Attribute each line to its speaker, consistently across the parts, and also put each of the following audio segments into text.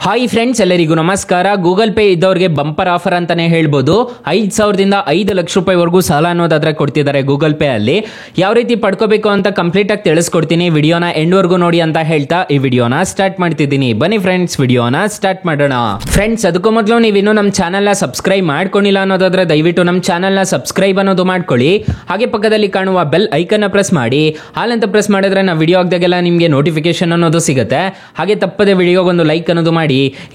Speaker 1: Hi friends, ಎಲ್ಲರಿಗೂ ನಮಸ್ಕಾರ. Google pay ಇದ್ದವ್ರಿಗೆ ಬಂಪರ್ ಆಫರ್ ಅಂತಾನೆ ಹೇಳ್ಬೋದು. 5,000ದಿಂದ 5 ಲಕ್ಷ ರೂಪಾಯಿವರೆಗೂ ಸಾಲ ಅನ್ನೋದಾದ್ರೆ ಕೊಡ್ತಿದ್ದಾರೆ ಗೂಗಲ್ ಪೇ ಅಲ್ಲಿ. ಯಾವ ರೀತಿ ಪಡ್ಕೋಬೇಕು ಅಂತ ಕಂಪ್ಲೀಟ್ ಆಗಿ ತಿಳಿಸ್ಕೊಡ್ತೀನಿ. ವಿಡಿಯೋನ ಎಂಡ್ವರೆಗೂ ನೋಡಿ ಅಂತ ಹೇಳ್ತಾ ಈ ವಿಡಿಯೋನ ಸ್ಟಾರ್ಟ್ ಮಾಡ್ತಿದ್ದೀನಿ. ಬನ್ನಿ ಫ್ರೆಂಡ್ಸ್, ವಿಡಿಯೋನ ಸ್ಟಾರ್ಟ್ ಮಾಡೋಣ. ಫ್ರೆಂಡ್ಸ್, ಅದಕ್ಕೂ ಮೊದಲು ನೀವಿನ್ನೂ ನಮ್ಮ ಚಾನಲ್ನ ಸಬ್ಸ್ಕ್ರೈಬ್ ಮಾಡ್ಕೊಂಡಿಲ್ಲ ಅನ್ನೋದಾದ್ರೆ ದಯವಿಟ್ಟು ನಮ್ಮ ಚಾನಲ್ನ ಸಬ್ಸ್ಕ್ರೈಬ್ ಅನ್ನೋದು ಮಾಡ್ಕೊಳ್ಳಿ. ಹಾಗೆ ಪಕ್ಕದಲ್ಲಿ ಕಾಣುವ ಬೆಲ್ ಐಕನ್ ಪ್ರೆಸ್ ಮಾಡಿ. ಹಾಲಂತ ಪ್ರೆಸ್ ಮಾಡಿದ್ರೆ ನಾವು ವಿಡಿಯೋ ಹಾಕಿದಾಗೆಲ್ಲ ನಿಮಗೆ ನೋಟಿಫಿಕೇಶನ್ ಅನ್ನೋದು ಸಿಗುತ್ತೆ. ಹಾಗೆ ತಪ್ಪದೆ ವಿಡಿಯೋಗೊಂದು ಲೈಕ್ ಅನ್ನೋದು ಮಾಡಿ.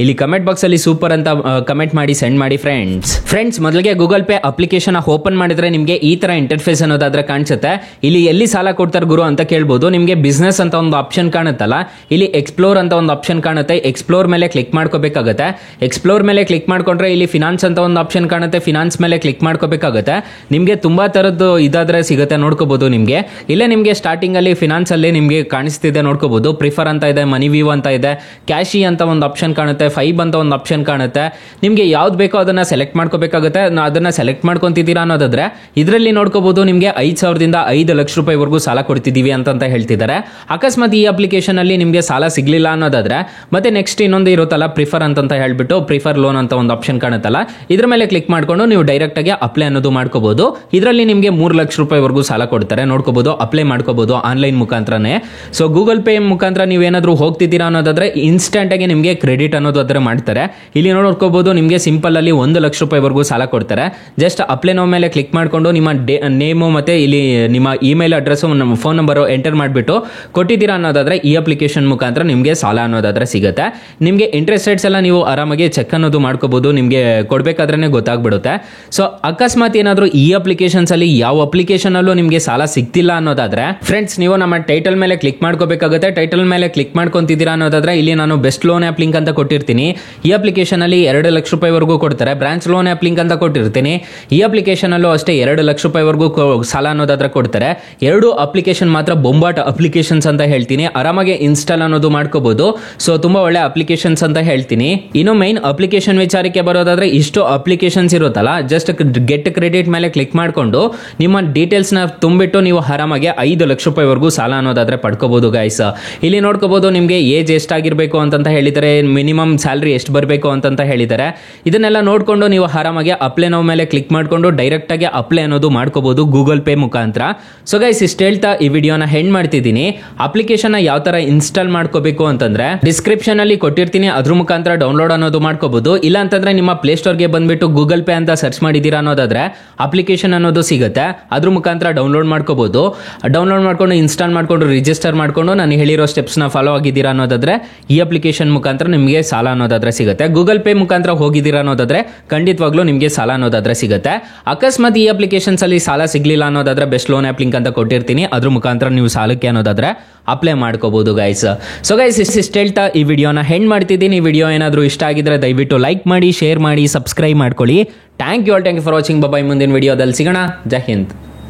Speaker 1: ಇಲ್ಲಿ ಕಮೆಂಟ್ ಬಾಕ್ಸ್ ಅಲ್ಲಿ ಸೂಪರ್ ಅಂತ ಕಮೆಂಟ್ ಮಾಡಿ ಸೆಂಡ್ ಮಾಡಿ ಫ್ರೆಂಡ್ಸ್. ಮೊದಲಿಗೆ ಗೂಗಲ್ ಪೇ ಅಪ್ಲಿಕೇಶನ್ ಓಪನ್ ಮಾಡಿದ್ರೆ ನಿಮಗೆ ಈ ತರ ಇಂಟರ್ಫೇಸ್ ಅನ್ನೋದಾದ್ರೆ ಕಾಣಿಸುತ್ತೆ. ಇಲ್ಲಿ ಎಲ್ಲಿ ಸಾಲ ಕೊಡ್ತಾರೆ ಗುರು ಅಂತ ಕೇಳಬಹುದು. ನಿಮಗೆ ಬಿಸ್ನೆಸ್ ಅಂತ ಒಂದು ಆಪ್ಷನ್ ಕಾಣುತ್ತಲ್ಲ, ಇಲ್ಲಿ ಎಕ್ಸ್ಪ್ಲೋರ್ ಅಂತ ಒಂದು ಆಪ್ಷನ್ ಕಾಣುತ್ತೆ. ಎಕ್ಸ್ಪ್ಲೋರ್ ಮೇಲೆ ಕ್ಲಿಕ್ ಮಾಡ್ಕೋಬೇಕಾಗುತ್ತೆ. ಎಕ್ಸ್ಪ್ಲೋರ್ ಮೇಲೆ ಕ್ಲಿಕ್ ಮಾಡ್ಕೊಂಡ್ರೆ ಇಲ್ಲಿ ಫಿನಾನ್ಸ್ ಅಂತ ಒಂದು ಆಪ್ಷನ್ ಕಾಣುತ್ತೆ. ಫಿನಾನ್ಸ್ ಮೇಲೆ ಕ್ಲಿಕ್ ಮಾಡ್ಕೋಬೇಕಾಗುತ್ತೆ. ನಿಮಗೆ ತುಂಬಾ ತರದ್ದು ಇದಾದ್ರೆ ಸಿಗುತ್ತೆ, ನೋಡ್ಕೋಬಹುದು. ನಿಮಗೆ ಇಲ್ಲೇ ನಿಮಗೆ ಸ್ಟಾರ್ಟಿಂಗ್ ಅಲ್ಲಿ ಫಿನಾನ್ಸ್ ಅಲ್ಲಿ ನಿಮಗೆ ಕಾಣಿಸ್ತಿದೆ, ನೋಡ್ಕೋಬಹುದು. ಪ್ರಿಫರ್ ಅಂತ ಇದೆ, ಮನಿ ವ್ಯೂ ಅಂತ ಇದೆ, ಕ್ಯಾಶಿ ಅಂತ ಒಂದು ಆಪ್ಷನ್ ಕಾಣುತ್ತೆ, ಫೈಬ್ ಅಂತ ಒಂದು ಆಪ್ಷನ್ ಕಾಣುತ್ತೆ. ನಿಮಗೆ ಯಾವ್ದು ಬೇಕೋ ಅದನ್ನ ಸೆಲೆಕ್ಟ್ ಮಾಡ್ಕೋಬೇಕಾಗುತ್ತೆ. ಅದನ್ನ ಸೆಲೆಕ್ಟ್ ಮಾಡ್ಕೊಂತಿದ್ದೀರಾ ಅನ್ನೋದಾದ್ರೆ ಇದರಲ್ಲಿ ನೋಡ್ಕೋಬಹುದು. ನಿಮಗೆ 5,000ದಿಂದ 5 ಲಕ್ಷ ರೂಪಾಯಿವರೆಗೂ ಸಾಲ ಕೊಡ್ತಿದೀವಿ ಅಂತ ಹೇಳ್ತಿದ್ದಾರೆ. ಅಕಸ್ಮಾತ್ ಈ ಅಪ್ಲಿಕೇಶನ್ ಅಲ್ಲಿ ನಿಮಗೆ ಸಾಲ ಸಿಗ್ಲಿಲ್ಲ ಅನ್ನೋದಾದ್ರೆ ಮತ್ತೆ ನೆಕ್ಸ್ಟ್ ಇನ್ನೊಂದು ಇರುತ್ತಲ್ಲ, ಪ್ರಿಫರ್ ಅಂತ ಹೇಳ್ಬಿಟ್ಟು ಪ್ರಿಫರ್ ಲೋನ್ ಅಂತ ಒಂದು ಆಪ್ಷನ್ ಕಾಣುತ್ತಲ್ಲ, ಇದ್ರ ಮೇಲೆ ಕ್ಲಿಕ್ ಮಾಡ್ಕೊಂಡು ನೀವು ಡೈರೆಕ್ಟ್ ಆಗಿ ಅಪ್ಲೈ ಅನ್ನೋದು ಮಾಡ್ಕೋಬಹುದು. ಇದರಲ್ಲಿ ನಿಮಗೆ 3 ಲಕ್ಷ ರೂಪಾಯಿವರೆಗೂ ಸಾಲ ಕೊಡ್ತಾರೆ, ನೋಡ್ಕೋಬಹುದು. ಅಪ್ಲೈ ಮಾಡ್ಕೋಬಹುದು ಆನ್ಲೈನ್ ಮುಖಾಂತರನೇ. ಸೊ ಗೂಗಲ್ ಪೇ ಮುಖಾಂತರ ನೀವೇನಾದ್ರೂ ಹೋಗ್ತಿದ್ದೀರಾ ಅನ್ನೋದಾದ್ರೆ ಇನ್ಸ್ಟೆಂಟ್ ಆಗಿ ನಿಮಗೆ ಕ್ರೆಡಿಟ್ ಅನ್ನೋದು ಅದರ ಮಾಡ್ತಾರೆ. ಇಲ್ಲಿ ನೋಡ್ಕೋಬಹುದು, ನಿಮಗೆ ಸಿಂಪಲ್ ಅಲ್ಲಿ 1 ಲಕ್ಷ ರೂಪಾಯಿವರೆಗೂ ಸಾಲ ಕೊಡ್ತಾರೆ. ಜಸ್ಟ್ ಅಪ್ಲೈ ನೋ ಮೇಲೆ ಕ್ಲಿಕ್ ಮಾಡ್ಕೊಂಡು ನಿಮ್ಮ ನೇಮು ಮತ್ತೆ ಇಲ್ಲಿ ನಿಮ್ಮ email address, phone number enter ಮಾಡಿಬಿಟ್ಟು ಕೊಟ್ಟಿದ್ದೀರಾ ಅನ್ನೋದಾದ್ರೆ ಈ ಅಪ್ಲಿಕೇಶನ್ ಮುಖಾಂತರ ನಿಮಗೆ ಸಾಲ ಅನ್ನೋದಾದ್ರೆ ಸಿಗುತ್ತೆ. ನಿಮಗೆ ಇಂಟ್ರೆಸ್ಟ್ ರೇಟ್ಸ್ ಎಲ್ಲ ನೀವು ಆರಾಮಾಗಿ ಚೆಕ್ ಅನ್ನೋದು ಮಾಡ್ಕೋಬಹುದು. ನಿಮಗೆ ಕೊಡ್ಬೇಕಾದ್ರೆ ಗೊತ್ತಾಗ್ಬಿಡುತ್ತೆ. ಸೊ ಅಕಸ್ಮಾತ್ ಏನಾದರೂ ಈ ಅಪ್ಲಿಕೇಶನ್ಸ್ ಅಲ್ಲಿ ಯಾವ ಅಪ್ಲಿಕೇಶನ್ ಅಲ್ಲೂ ನಿಮಗೆ ಸಾಲ ಸಿಗ್ತಿಲ್ಲ ಅನ್ನೋದಾದ್ರೆ ಫ್ರೆಂಡ್ಸ್, ನೀವು ನಮ್ಮ ಟೈಟಲ್ ಮೇಲೆ ಕ್ಲಿಕ್ ಮಾಡ್ಕೋಬೇಕಾಗುತ್ತೆ. ಟೈಟಲ್ ಮೇಲೆ ಕ್ಲಿಕ್ ಮಾಡ್ಕೊಂತಿದ್ದೀರಾ ಅನ್ನೋದಾದ್ರೆ ಇಲ್ಲಿ ನಾನು ಬೆಸ್ಟ್ ಲೋನ್ ಆ್ಯಪ್ ಲಿಂಕ್ ಅಂತ ಕೊಟ್ಟಿರ್ತೀನಿ. ಈ ಅಪ್ಲಿಕೇಶನ್ ಅಲ್ಲಿ 2 ಲಕ್ಷ ರೂಪಾಯಿವರೆಗೂ ಕೊಡ್ತಾರೆ. ಬ್ರಾಂಚ್ ಲೋನ್ ಆ್ಯಪ್ ಲಿಂಕ್ ಅಂತ ಕೊಟ್ಟಿರ್ತೀನಿ. ಈ ಅಪ್ಲಿಕೇಶನ್ ಅಲ್ಲೂ ಅಷ್ಟೇ 2 ಲಕ್ಷ ರೂಪಾಯಿವರೆಗೂ ಸಾಲ ಅನ್ನೋದಾದ್ರೆ ಕೊಡ್ತಾರೆ. 2 ಅಪ್ಲಿಕೇಶನ್ ಮಾತ್ರ ಬೊಂಬಾಟ್ ಅಪ್ಲಿಕೇಶನ್ಸ್ ಅಂತ ಹೇಳ್ತೀನಿ. ಆರಾಮಾಗಿ ಇನ್ಸ್ಟಾಲ್ ಅನ್ನೋದು ಮಾಡ್ಕೋಬಹುದು. ಸೊ ತುಂಬಾ ಒಳ್ಳೆ ಅಪ್ಲಿಕೇಶನ್ಸ್ ಅಂತ ಹೇಳ್ತೀನಿ. ಇನ್ನು ಮೈನ್ ಅಪ್ಲಿಕೇಶನ್ ವಿಚಾರಕ್ಕೆ ಬರೋದಾದ್ರೆ ಇಷ್ಟು ಅಪ್ಲಿಕೇಶನ್ಸ್ ಇರುತ್ತಲ್ಲ, ಜಸ್ಟ್ ಗೆಟ್ ಕ್ರೆಡಿಟ್ ಮೇಲೆ ಕ್ಲಿಕ್ ಮಾಡ್ಕೊಂಡು ನಿಮ್ಮ ಡೀಟೇಲ್ಸ್ ನ ತುಂಬಿಟ್ಟು ನೀವು ಆರಾಮಾಗಿ 5 ಲಕ್ಷ ರೂಪಾಯಿವರೆಗೂ ಸಾಲ ಅನ್ನೋದಾದ್ರೆ ಪಡ್ಕೋಬಹುದು ಗೈಸ್. ಇಲ್ಲಿ ನೋಡ್ಕೋಬಹುದು, ನಿಮಗೆ ಏಜ್ ಎಷ್ಟಾಗಿರ್ಬೇಕು ಅಂತ ಹೇಳಿದರೆ, ಮಿನಿಮಮ್ ಸ್ಯಾಲರಿ ಎಷ್ಟು ಬರಬೇಕು ಅಂತ ಹೇಳಿದ್ದಾರೆ. ಇದನ್ನೆಲ್ಲ ನೋಡ್ಕೊಂಡು ನೀವು ಆರಾಮಾಗಿ ಅಪ್ಲೈ ನೋ ಮೇಲೆ ಕ್ಲಿಕ್ ಮಾಡ್ಕೊಂಡು ಡೈರೆಕ್ಟ್ ಆಗಿ ಅಪ್ಲೈ ಅನ್ನೋದು ಮಾಡ್ಕೋಬಹುದು ಗೂಗಲ್ ಪೇ ಮುಖಾಂತರ. ಸೊ ಗೈಸ್, ಇಷ್ಟು ಹೇಳ್ತಾ ಈ ವಿಡಿಯೋನ ಹೆಂಡ್ ಮಾಡ್ತಿದ್ದೀನಿ. ಅಪ್ಲಿಕೇಶನ್ ಯಾವ ತರ ಇನ್ಸ್ಟಾಲ್ ಮಾಡ್ಕೋಬೇಕು ಅಂತಂದ್ರೆ ಡಿಸ್ಕ್ರಿಪ್ಷನ್ ಅಲ್ಲಿ ಕೊಟ್ಟಿರ್ತೀನಿ, ಅದ್ರ ಮುಖಾಂತರ ಡೌನ್ಲೋಡ್ ಅನ್ನೋದು ಮಾಡ್ಕೋಬಹುದು. ಇಲ್ಲ ಅಂತಂದ್ರೆ ನಿಮ್ಮ ಪ್ಲೇ ಸ್ಟೋರ್ಗೆ ಬಂದ್ಬಿಟ್ಟು ಗೂಗಲ್ ಪೇ ಅಂತ ಸರ್ಚ್ ಮಾಡಿದೀರಾ ಅನ್ನೋದಾದ್ರೆ ಅಪ್ಲಿಕೇಶನ್ ಅನ್ನೋದು ಸಿಗುತ್ತೆ, ಅದ್ರ ಮುಖಾಂತರ ಡೌನ್ಲೋಡ್ ಮಾಡ್ಕೋಬಹುದು. ಡೌನ್ಲೋಡ್ ಮಾಡ್ಕೊಂಡು ಇನ್ಸ್ಟಾಲ್ ಮಾಡ್ಕೊಂಡು ರಿಜಿಸ್ಟರ್ ಮಾಡ್ಕೊಂಡು ನಾನು ಹೇಳಿರೋ ಸ್ಟೆಪ್ಸ್ ನ ಫಾಲೋ ಆಗಿದ್ದೀರಾ ಅನ್ನೋದಾದ್ರೆ ಈ ಅಪ್ಲಿಕೇಶನ್ ಮುಖಾಂತರ ನಿಮಗೆ ಸಾಲ ಅನ್ನೋದಾದ್ರೆ ಸಿಗುತ್ತೆ. ಗೂಗಲ್ ಪೇ ಮುಖಾಂತರ ಹೋಗಿದ್ದೀರಾ ಅನ್ನೋದಾದ್ರೆ ಖಂಡಿತವಾಗ್ಲೂ ನಿಮಗೆ ಸಾಲ ಅನ್ನೋದಾದ್ರೆ ಸಿಗುತ್ತೆ. ಅಕಸ್ಮಾತ್ ಈ ಅಪ್ಲಿಕೇಶನ್ಸ್ ಅಲ್ಲಿ ಸಾಲ ಸಿಗ್ಲಿಲ್ಲ ಅನ್ನೋದಾದ್ರೆ ಬೆಸ್ಟ್ ಲೋನ್ ಆ್ಯಪ್ ಲಿಂಕ್ ಅಂತ ಕೊಟ್ಟಿರ್ತೀನಿ, ಅದ್ರ ಮುಖಾಂತರ ನೀವು ಸಾಲಕ್ಕೆ ಅನ್ನೋದಾದ್ರೆ ಅಪ್ಲೈ ಮಾಡ್ಕೋಬಹುದು ಗೈಸ್. ಸೊ ಗೈಸ್, ಇಷ್ಟು ಹೇಳ್ತಾ ಈ ವಿಡಿಯೋನ ಹೆಂಡ್ ಮಾಡ್ತಿದ್ದೀನಿ. ವಿಡಿಯೋ ಏನಾದರೂ ಇಷ್ಟ ಆಗಿದ್ರೆ ದಯವಿಟ್ಟು ಲೈಕ್ ಮಾಡಿ, ಶೇರ್ ಮಾಡಿ, ಸಬ್ಸ್ಕ್ರೈಬ್ ಮಾಡ್ಕೊಳ್ಳಿ. Thank you for watching. Bye. ಮುಂದಿನ ವಿಡಿಯೋದಲ್ಲಿ ಸಿಗೋಣ. ಜೈ ಹಿಂದ್.